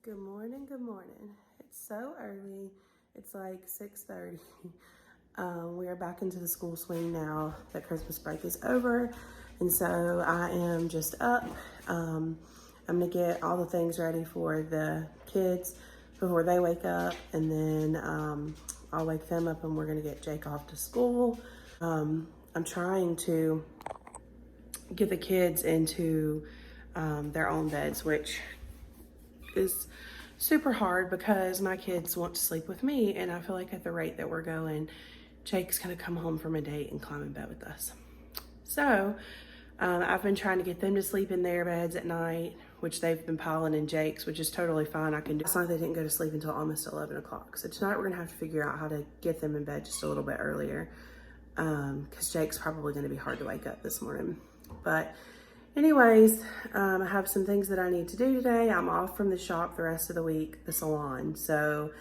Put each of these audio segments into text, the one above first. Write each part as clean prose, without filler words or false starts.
Good morning, good morning. It's so early. It's like 6:30. We are back into the school swing now that Christmas break is over. And so I am just up. I'm gonna get all the things ready for the kids before they wake up. And then I'll wake them up and we're gonna get Jake off to school. I'm trying to get the kids into their own beds, which is super hard because my kids want to sleep with me, and I feel like at the rate that we're going, Jake's gonna come home from a date and climb in bed with us. So I've been trying to get them to sleep in their beds at night, which they've been piling in Jake's, which is totally fine. I can do. Last night they didn't go to sleep until almost 11 o'clock. So tonight we're gonna have to figure out how to get them in bed just a little bit earlier, because Jake's probably gonna be hard to wake up this morning. But anyways, I have some things that I need to do today. I'm off from the shop the rest of the week, the salon. So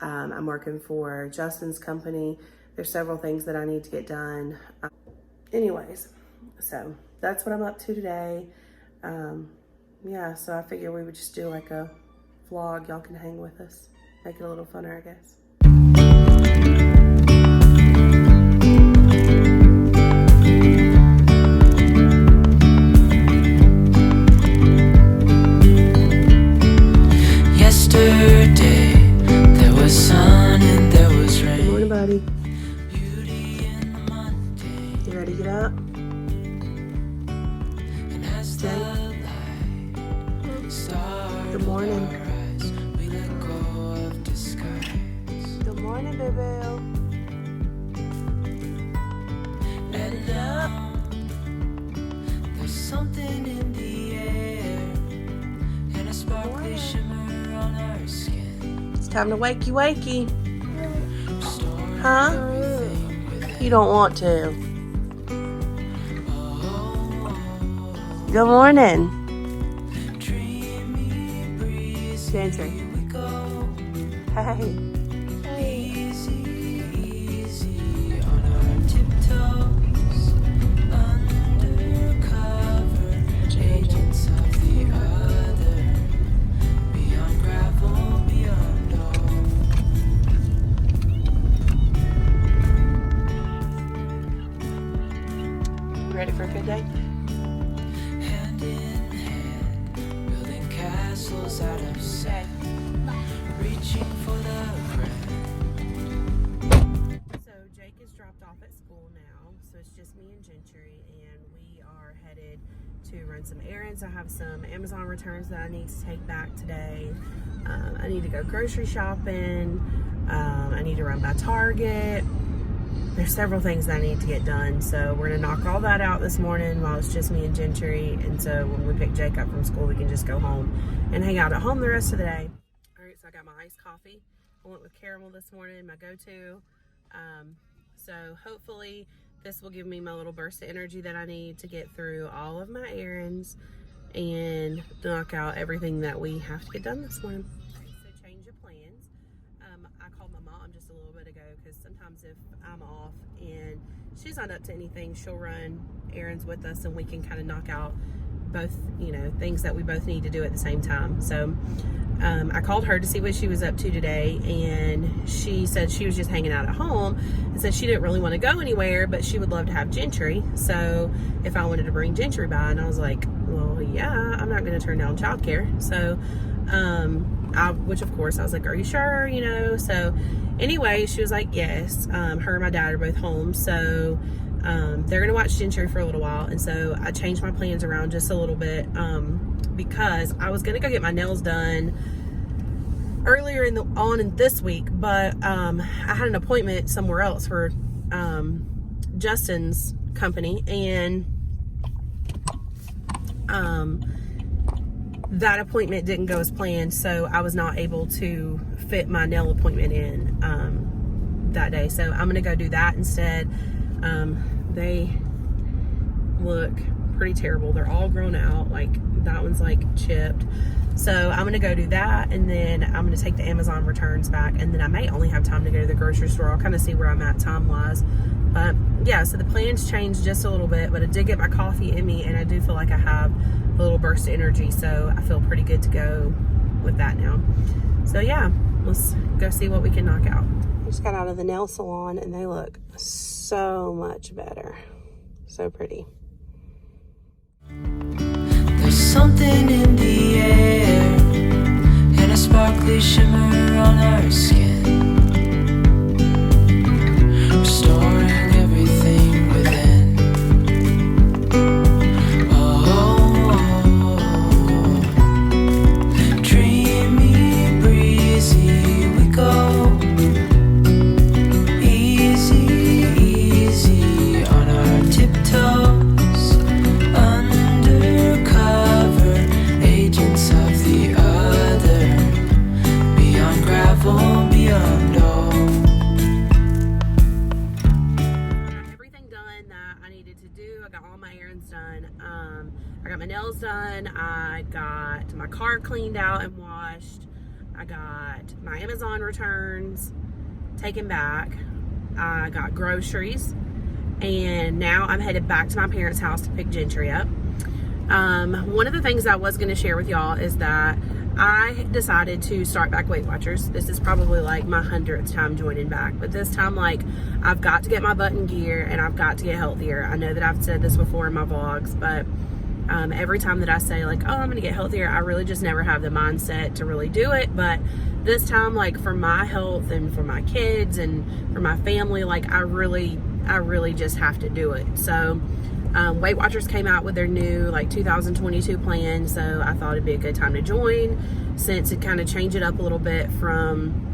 I'm working for Justin's company. There's several things that I need to get done. Anyways, so that's what I'm up to today. Yeah, so I figure we would just do like a vlog. Y'all can hang with us. Make it a little funner, I guess. You ready to get up? Good morning. Good morning, baby. And now there's something in the air and a sparkly shimmer on our skin. It's time to wakey. Huh? You don't want to. Good morning. Gentry. Hey. Ready for a good day? Hand in hand, building castles out of sand, reaching for the ground. So Jake is dropped off at school now, so it's just me and Gentry, and we are headed to run some errands. I have some Amazon returns that I need to take back today. I need to go grocery shopping. I need to run by Target. There's several things that I need to get done, so we're gonna knock all that out this morning while it's just me and Gentry, and so when we pick Jake up from school, we can just go home and hang out at home the rest of the day. All right, so I got my iced coffee. I went with caramel this morning, my go-to. So hopefully this will give me my little burst of energy that I need to get through all of my errands and knock out everything that we have to get done this morning. So change of plans. I called my mom just a little bit ago because sometimes if I'm off and she's not up to anything, she'll run errands with us and we can kind of knock out both, things that we both need to do at the same time. So I called her to see what she was up to today, and she said she was just hanging out at home and said she didn't really want to go anywhere, but she would love to have Gentry. So if I wanted to bring Gentry by, and I was like, well, yeah, I'm not going to turn down childcare. So which of course I was like, are you sure? So anyway, she was like, yes. Her and my dad are both home, so they're gonna watch Gentry for a little while. And so I changed my plans around just a little bit, because I was gonna go get my nails done earlier in this week, but I had an appointment somewhere else for Justin's company, and that appointment didn't go as planned, so I was not able to fit my nail appointment in that day. So I'm gonna go do that instead. They look pretty terrible. They're all grown out. Like that one's like chipped. So I'm gonna go do that, and then I'm gonna take the Amazon returns back, and then I may only have time to go to the grocery store. I'll kind of see where I'm at time-wise. But yeah, so the plans changed just a little bit, but I did get my coffee in me, and I do feel like I have a little burst of energy, so I feel pretty good to go with that now. So yeah, let's go see what we can knock out. I just got out of the nail salon and they look so much better. So pretty. There's something in the air and a sparkly shimmer on our skin, restoring everything within. Oh, dreamy, breezy, we go. Easy, easy on our tiptoes, undercover agents of the other, beyond gravel, beyond all. Everything done that I needed to do. I got all my errands done. I got my nails done. I got my car cleaned out and washed. I got my Amazon returns taken back. I got groceries, and now I'm headed back to my parents' house to pick Gentry up. One of the things I was going to share with y'all is that I decided to start back Weight Watchers. This is probably like my 100th time joining back, but this time, like, I've got to get my butt in gear and I've got to get healthier. I know that I've said this before in my vlogs, but every time that I say like, oh, I'm gonna get healthier, I really just never have the mindset to really do it. But this time, like, for my health and for my kids and for my family, like, I really just have to do it. So Weight Watchers came out with their new like 2022 plan, so I thought it'd be a good time to join, since it kind of changed it up a little bit from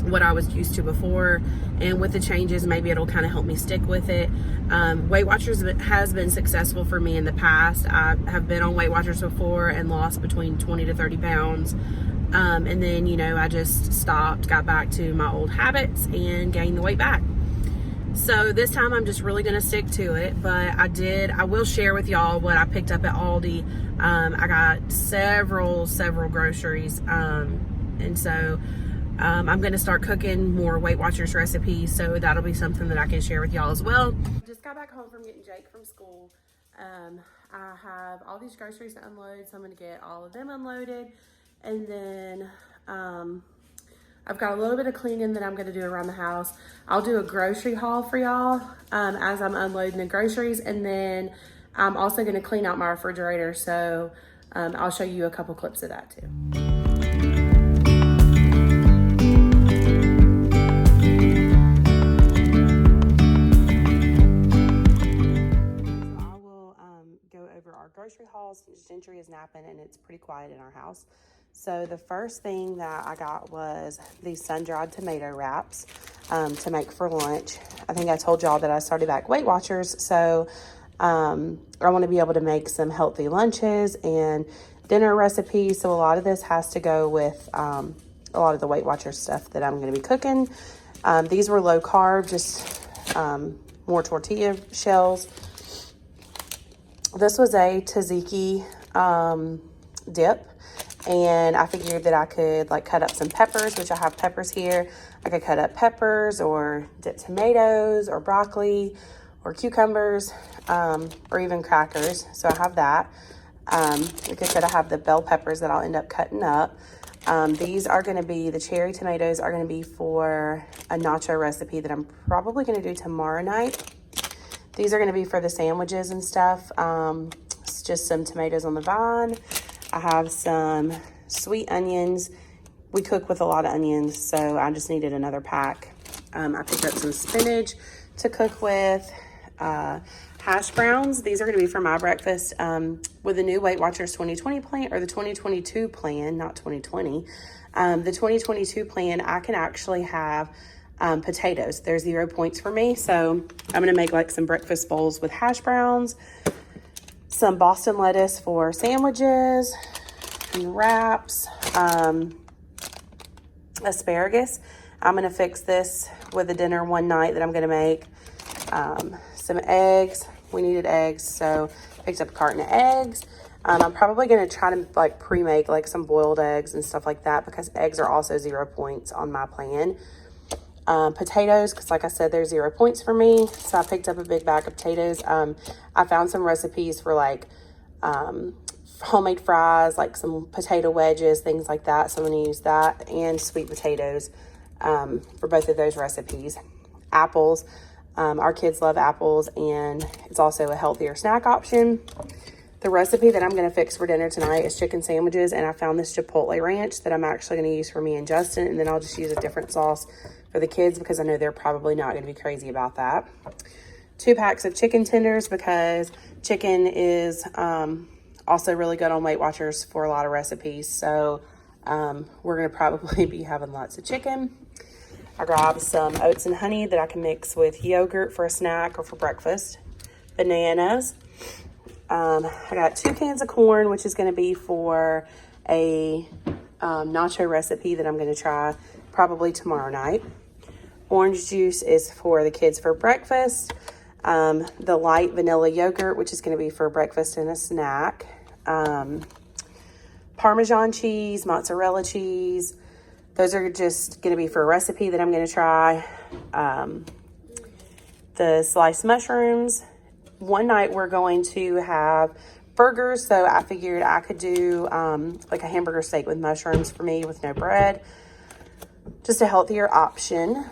what I was used to before, and with the changes, maybe it'll kind of help me stick with it. Weight Watchers has been successful for me in the past. I have been on Weight Watchers before and lost between 20 to 30 pounds. And then, you know, I just stopped, got back to my old habits and gained the weight back. So this time I'm just really going to stick to it. But I will share with y'all what I picked up at Aldi. I got several groceries. And so I'm going to start cooking more Weight Watchers recipes. So that'll be something that I can share with y'all as well. Just got back home from getting Jake from school. I have all these groceries to unload, so I'm going to get all of them unloaded. And then I've got a little bit of cleaning that I'm going to do around the house. I'll do a grocery haul for y'all as I'm unloading the groceries. And then I'm also going to clean out my refrigerator. So I'll show you a couple clips of that too. Our grocery hauls. Gentry is napping and it's pretty quiet in our house. So the first thing that I got was these sun-dried tomato wraps to make for lunch. I think I told y'all that I started back Weight Watchers, so I want to be able to make some healthy lunches and dinner recipes. So a lot of this has to go with a lot of the Weight Watchers stuff that I'm going to be cooking. These were low carb, just more tortilla shells. This was a tzatziki dip, and I figured that I could like cut up some peppers, which I have peppers here. I could cut up peppers or dip tomatoes or broccoli or cucumbers or even crackers. So I have that. Like I said, I have the bell peppers that I'll end up cutting up. These are going to be, the cherry tomatoes are going to be for a nacho recipe that I'm probably going to do tomorrow night. These are going to be for the sandwiches and stuff. It's just some tomatoes on the vine. I have some sweet onions. We cook with a lot of onions, so I just needed another pack. I picked up some spinach to cook with. Hash browns. These are going to be for my breakfast with the new Weight Watchers 2020 plan, or the 2022 plan, not 2020. The 2022 plan, I can actually have potatoes. They're 0 points for me. So I'm going to make like some breakfast bowls with hash browns, some Boston lettuce for sandwiches and wraps, asparagus. I'm going to fix this with a dinner one night that I'm going to make. Some eggs. We needed eggs, so picked up a carton of eggs. I'm probably going to try to like pre-make like some boiled eggs and stuff like that, because eggs are also 0 points on my plan. Potatoes, because like I said, they're 0 points for me. So I picked up a big bag of potatoes. I found some recipes for like homemade fries, like some potato wedges, things like that. So I'm going to use that, and sweet potatoes for both of those recipes. Apples. Our kids love apples, and it's also a healthier snack option. The recipe that I'm going to fix for dinner tonight is chicken sandwiches, and I found this Chipotle ranch that I'm actually going to use for me and Justin, and then I'll just use a different sauce for the kids because I know they're probably not going to be crazy about that. 2 packs of chicken tenders because chicken is also really good on Weight Watchers for a lot of recipes. So we're going to probably be having lots of chicken. I grabbed some oats and honey that I can mix with yogurt for a snack or for breakfast. Bananas. I got 2 cans of corn, which is going to be for a nacho recipe that I'm going to try probably tomorrow night. Orange juice is for the kids for breakfast. The light vanilla yogurt, which is going to be for breakfast and a snack. Parmesan cheese, mozzarella cheese. Those are just going to be for a recipe that I'm going to try. The sliced mushrooms. One night we're going to have burgers, so I figured I could do like a hamburger steak with mushrooms for me with no bread. Just a healthier option.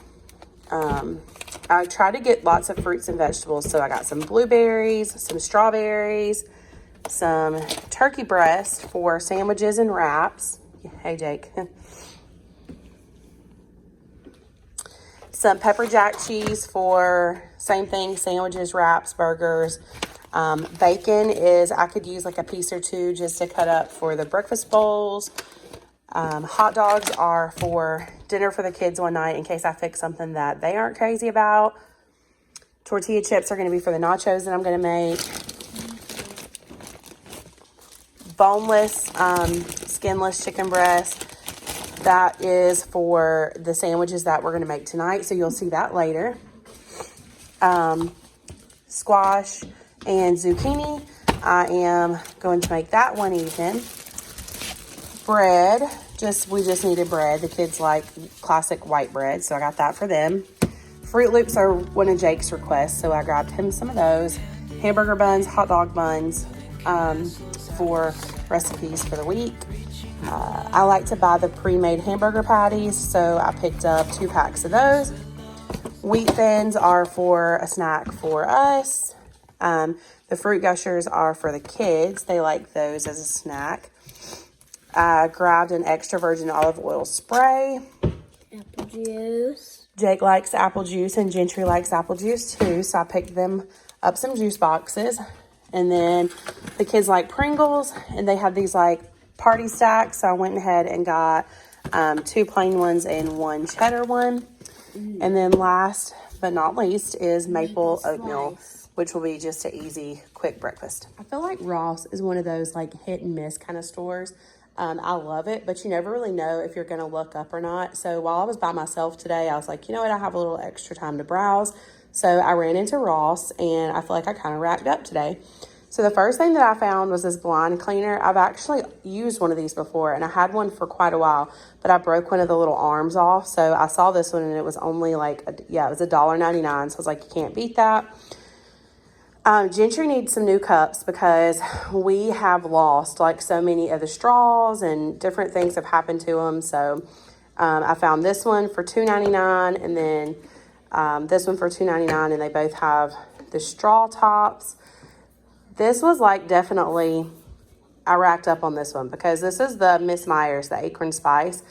I try to get lots of fruits and vegetables, so I got some blueberries, some strawberries, some turkey breast for sandwiches and wraps. Hey, Jake. Some pepper jack cheese for same thing, sandwiches, wraps, burgers. Bacon is, I could use like a piece or 2 just to cut up for the breakfast bowls. Hot dogs are for dinner for the kids one night in case I fix something that they aren't crazy about. Tortilla chips are going to be for the nachos that I'm going to make. Boneless, skinless chicken breast. That is for the sandwiches that we're going to make tonight, so you'll see that later. Squash and zucchini. I am going to make that one evening. Bread. We just needed bread. The kids like classic white bread, so I got that for them. Fruit Loops are one of Jake's requests, so I grabbed him some of those. Hamburger buns, hot dog buns for recipes for the week. I like to buy the pre-made hamburger patties, so I picked up 2 packs of those. Wheat thins are for a snack for us. The fruit gushers are for the kids. They like those as a snack. I grabbed an extra virgin olive oil spray. Apple juice. Jake likes apple juice and Gentry likes apple juice too, so I picked them up some juice boxes. And then the kids like Pringles, and they have these like party stacks, so I went ahead and got 2 plain ones and 1 cheddar one. And then last but not least is maple oatmeal, which will be just an easy, quick breakfast. I feel like Ross is one of those like hit and miss kind of stores. I love it, but you never really know if you're going to look up or not. So while I was by myself today, I was like, you know what, I have a little extra time to browse. So I ran into Ross, and I feel like I kind of racked up today. So the first thing that I found was this blind cleaner. I've actually used one of these before, and I had one for quite a while, but I broke one of the little arms off. So I saw this one, and it was only like, it was $1.99. So I was like, you can't beat that. Gentry needs some new cups because we have lost like so many of the straws, and different things have happened to them. So I found this one for $2.99, and then this one for $2.99, and they both have the straw tops. This was like definitely, I racked up on this one because this is the Miss Myers, the Acorn Spice.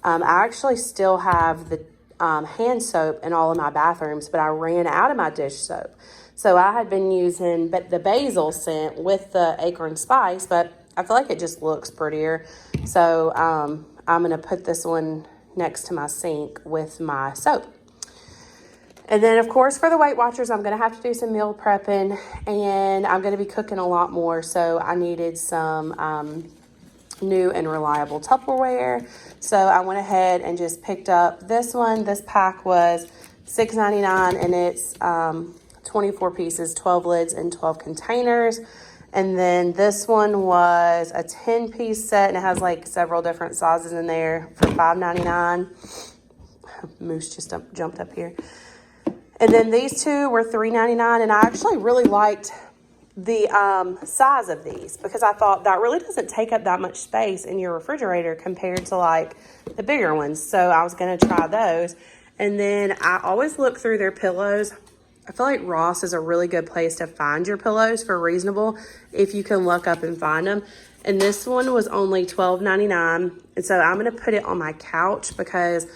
I actually still have the hand soap in all of my bathrooms, but I ran out of my dish soap. So I had been using the basil scent with the Acorn Spice, but I feel like it just looks prettier. So I'm going to put this one next to my sink with my soap. And then, of course, for the Weight Watchers, I'm going to have to do some meal prepping, and I'm going to be cooking a lot more. So I needed some new and reliable Tupperware. So I went ahead and just picked up this one. This pack was $6.99, and it's 24 pieces, 12 lids, and 12 containers. And then this one was a 10-piece set, and it has like several different sizes in there for $5.99. Moose just jumped up here. And then these two were $3.99, and I actually really liked the size of these, because I thought that really doesn't take up that much space in your refrigerator compared to like the bigger ones. So I was going to try those. And then I always look through their pillows. I feel like Ross is a really good place to find your pillows for reasonable if you can look up and find them. And this one was only $12.99. And so I'm going to put it on my couch because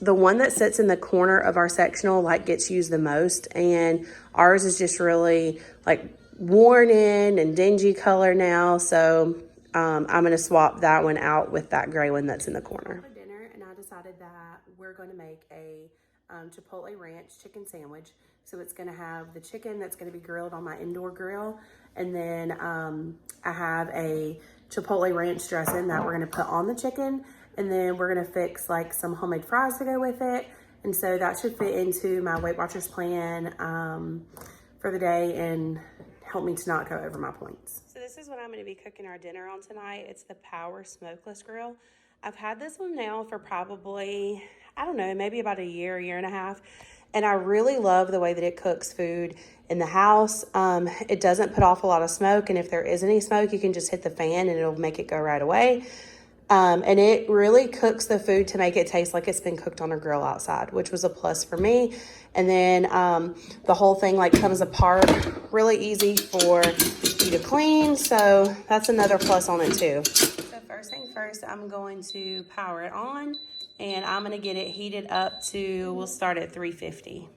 the one that sits in the corner of our sectional like gets used the most. And ours is just really like worn in and dingy color now. So I'm going to swap that one out with that gray one that's in the corner. For dinner, and I decided that we're going to make a Chipotle Ranch chicken sandwich. So it's going to have the chicken that's going to be grilled on my indoor grill. And then I have a Chipotle Ranch dressing that we're going to put on the chicken. And then we're going to fix like some homemade fries to go with it. And so that should fit into my Weight Watchers plan for the day and help me to not go over my points. So this is what I'm going to be cooking our dinner on tonight. It's the Power Smokeless Grill. I've had this one now for probably, I don't know, maybe about a year and a half. And I really love the way that it cooks food in the house. It doesn't put off a lot of smoke. And if there is any smoke, you can just hit the fan and it'll make it go right away. And it really cooks the food to make it taste like it's been cooked on a grill outside, which was a plus for me. And then the whole thing like comes apart really easy for you to clean. So that's another plus on it too. So first thing first, I'm going to power it on and I'm going to get it heated up to, we'll start at 350.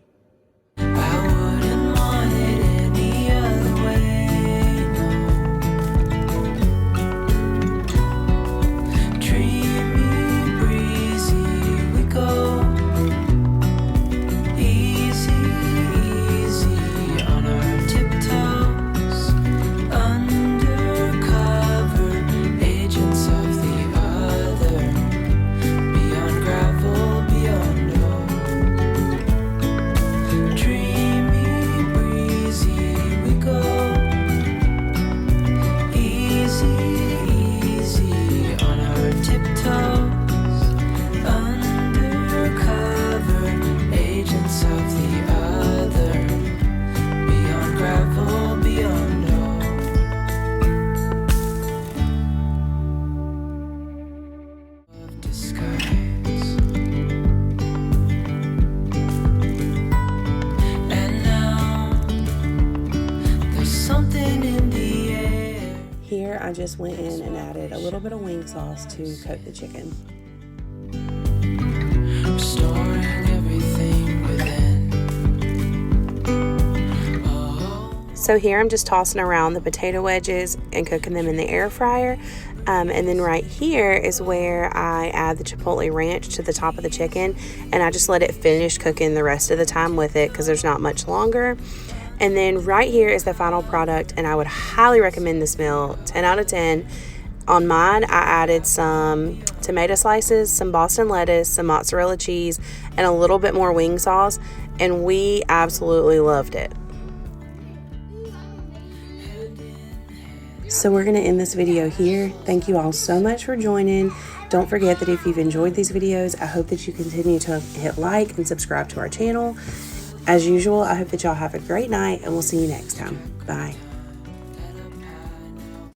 Here I just went in and added a little bit of wing sauce to coat the chicken. Restoring everything within. Oh. So here I'm just tossing around the potato wedges and cooking them in the air fryer. And then right here is where I add the Chipotle Ranch to the top of the chicken. And I just let it finish cooking the rest of the time with it because there's not much longer. And then right here is the final product, and I would highly recommend this meal, 10 out of 10. On mine, I added some tomato slices, some Boston lettuce, some mozzarella cheese, and a little bit more wing sauce, and we absolutely loved it. So we're going to end this video here. Thank you all so much for joining. Don't forget that if you've enjoyed these videos, I hope that you continue to hit like and subscribe to our channel. As usual, I hope that y'all have a great night, and we'll see you next time. Bye.